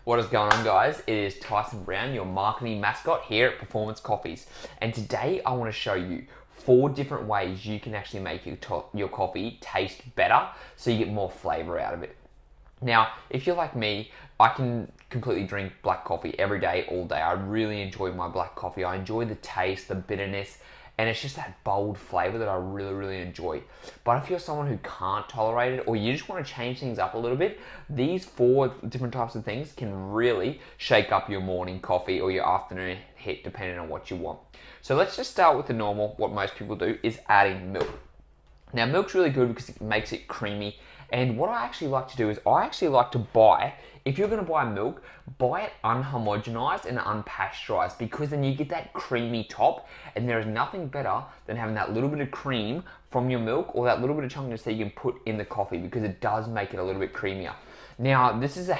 What is going on, guys? It is Tyson Brown, your marketing mascot here at Performance Coffees. And today I want to show you 4 different ways you can actually make your coffee taste better so you get more flavor out of it. Now, if you're like me, I can completely drink black coffee every day, all day. I really enjoy my black coffee. I enjoy the taste, the bitterness, and it's just that bold flavor that I really enjoy. But if you're someone who can't tolerate it, or you just want to change things up a little bit, these 4 different types of things can really shake up your morning coffee or your afternoon hit, depending on what you want. So let's just start with the normal. What most people do is adding milk. Now, milk's really good because it makes it creamy. And what I actually like to do is I actually like to buy, if you're going to buy milk, buy it unhomogenized and unpasteurized, because then you get that creamy top, and there is nothing better than having that little bit of cream from your milk or that little bit of chunkiness that you can put in the coffee, because it does make it a little bit creamier. Now, this is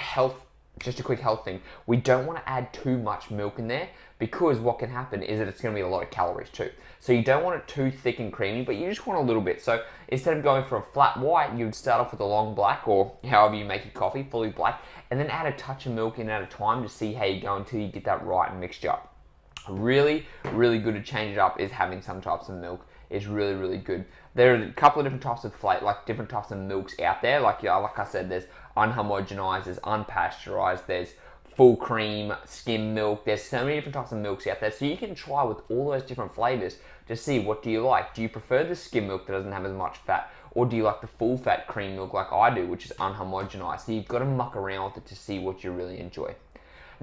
just a quick health thing. We don't want to add too much milk in there, because what can happen is that it's going to be a lot of calories too. So you don't want it too thick and creamy, but you just want a little bit. So instead of going for a flat white, you would start off with a long black, or however you make your coffee, fully black, and then add a touch of milk in at a time to see how you go until you get that right mixture. Really good to change it up is having some types of milk. Is really good. There are a couple of different types of different types of milks out there. Like I said, there's unhomogenized, there's unpasteurized, there's full cream, skim milk. There's so many different types of milks out there. So you can try with all those different flavors to see, what do you like. Do you prefer the skim milk that doesn't have as much fat? Or do you like the full fat cream milk like I do, which is unhomogenized? So you've got to muck around with it to see what you really enjoy.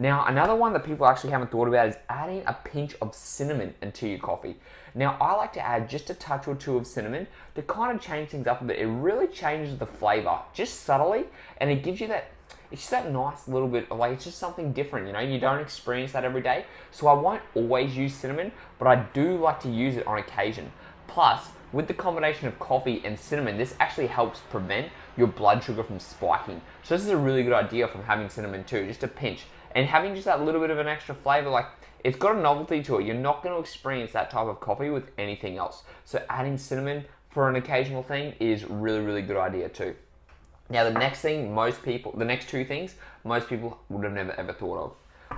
Now, another one that people actually haven't thought about is adding a pinch of cinnamon into your coffee. Now, I like to add just a touch or 2 of cinnamon to kind of change things up a bit. It really changes the flavor, just subtly, and it gives you that, it's just that nice little bit, like, it's just something different, you know? You don't experience that every day. So I won't always use cinnamon, but I do like to use it on occasion. Plus, with the combination of coffee and cinnamon, this actually helps prevent your blood sugar from spiking. So this is a really good idea from having cinnamon too, just a pinch. And having just that little bit of an extra flavor, like, it's got a novelty to it. You're not going to experience that type of coffee with anything else. So adding cinnamon for an occasional thing is really good idea too. Now, the next 2 things, most people would have never ever thought of.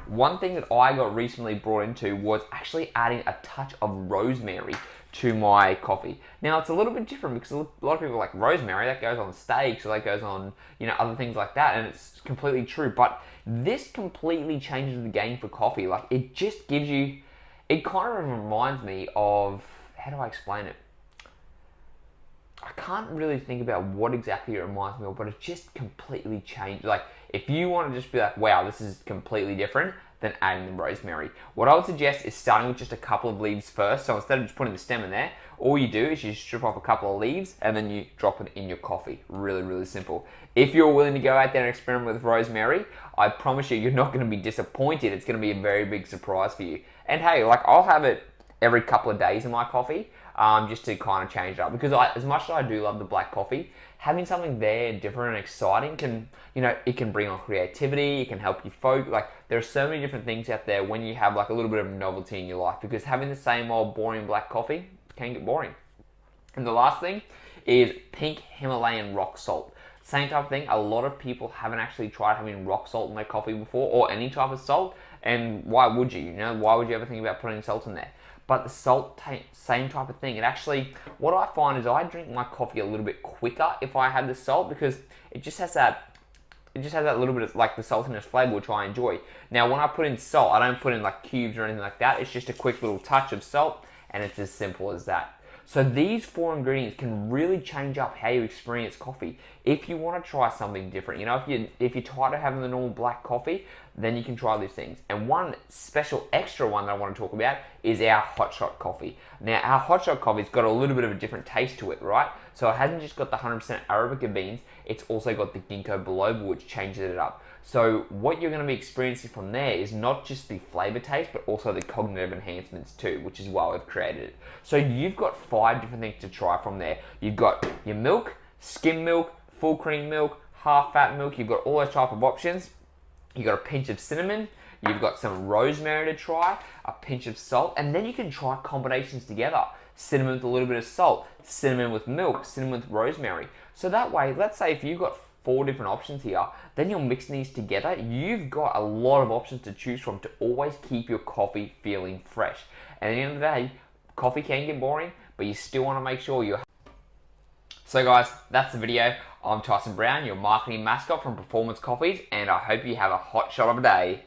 One thing that I got recently brought into was actually adding a touch of rosemary to my coffee. Now, it's a little bit different because a lot of people like rosemary, that goes on steaks, or that goes on, other things like that, and it's completely true. But this completely changes the game for coffee. Like, it just gives you, it kind of reminds me of, how do I explain it? I can't really think about what exactly it reminds me of, but it just completely changed. Like, if you want to just be like, wow, this is completely different, then adding the rosemary. What I would suggest is starting with just a couple of leaves first. So instead of just putting the stem in there, all you do is you strip off a couple of leaves and then you drop it in your coffee. Really simple. If you're willing to go out there and experiment with rosemary, I promise you're not going to be disappointed. It's going to be a very big surprise for you. And hey, like, I'll have it every couple of days in my coffee, just to kind of change it up. Because as much as I do love the black coffee, having something there different and exciting can, it can bring on creativity, it can help you focus. Like, there are so many different things out there when you have like a little bit of novelty in your life, because having the same old boring black coffee can get boring. And the last thing is pink Himalayan rock salt. Same type of thing. A lot of people haven't actually tried having rock salt in their coffee before, or any type of salt. And why would you? Why would you ever think about putting salt in there? But the salt, same type of thing. It actually, what I find is I drink my coffee a little bit quicker if I have the salt, because it just has that little bit of, like, the saltiness flavor, which I enjoy. Now, when I put in salt, I don't put in like cubes or anything like that. It's just a quick little touch of salt, and it's as simple as that. So these 4 ingredients can really change up how you experience coffee. If you want to try something different, if you're tired of having the normal black coffee, then you can try these things. And one special extra one that I want to talk about is our hot shot coffee. Now, our hot shot coffee's got a little bit of a different taste to it, right? So it hasn't just got the 100% Arabica beans, it's also got the ginkgo biloba, which changes it up. So what you're going to be experiencing from there is not just the flavor taste, but also the cognitive enhancements too, which is why we've created it. So you've got 5 different things to try from there. You've got your milk, skim milk, full cream milk, half fat milk. You've got all those type of options. You've got a pinch of cinnamon. You've got some rosemary to try, a pinch of salt, and then you can try combinations together. Cinnamon with a little bit of salt, cinnamon with milk, cinnamon with rosemary. So that way, let's say if you've got 4 different options here, then you're mixing these together, you've got a lot of options to choose from to always keep your coffee feeling fresh. And at the end of the day, coffee can get boring, but you still want to make sure you're... So guys, that's the video. I'm Tyson Brown, your marketing mascot from Performance Coffees, and I hope you have a hot shot of a day.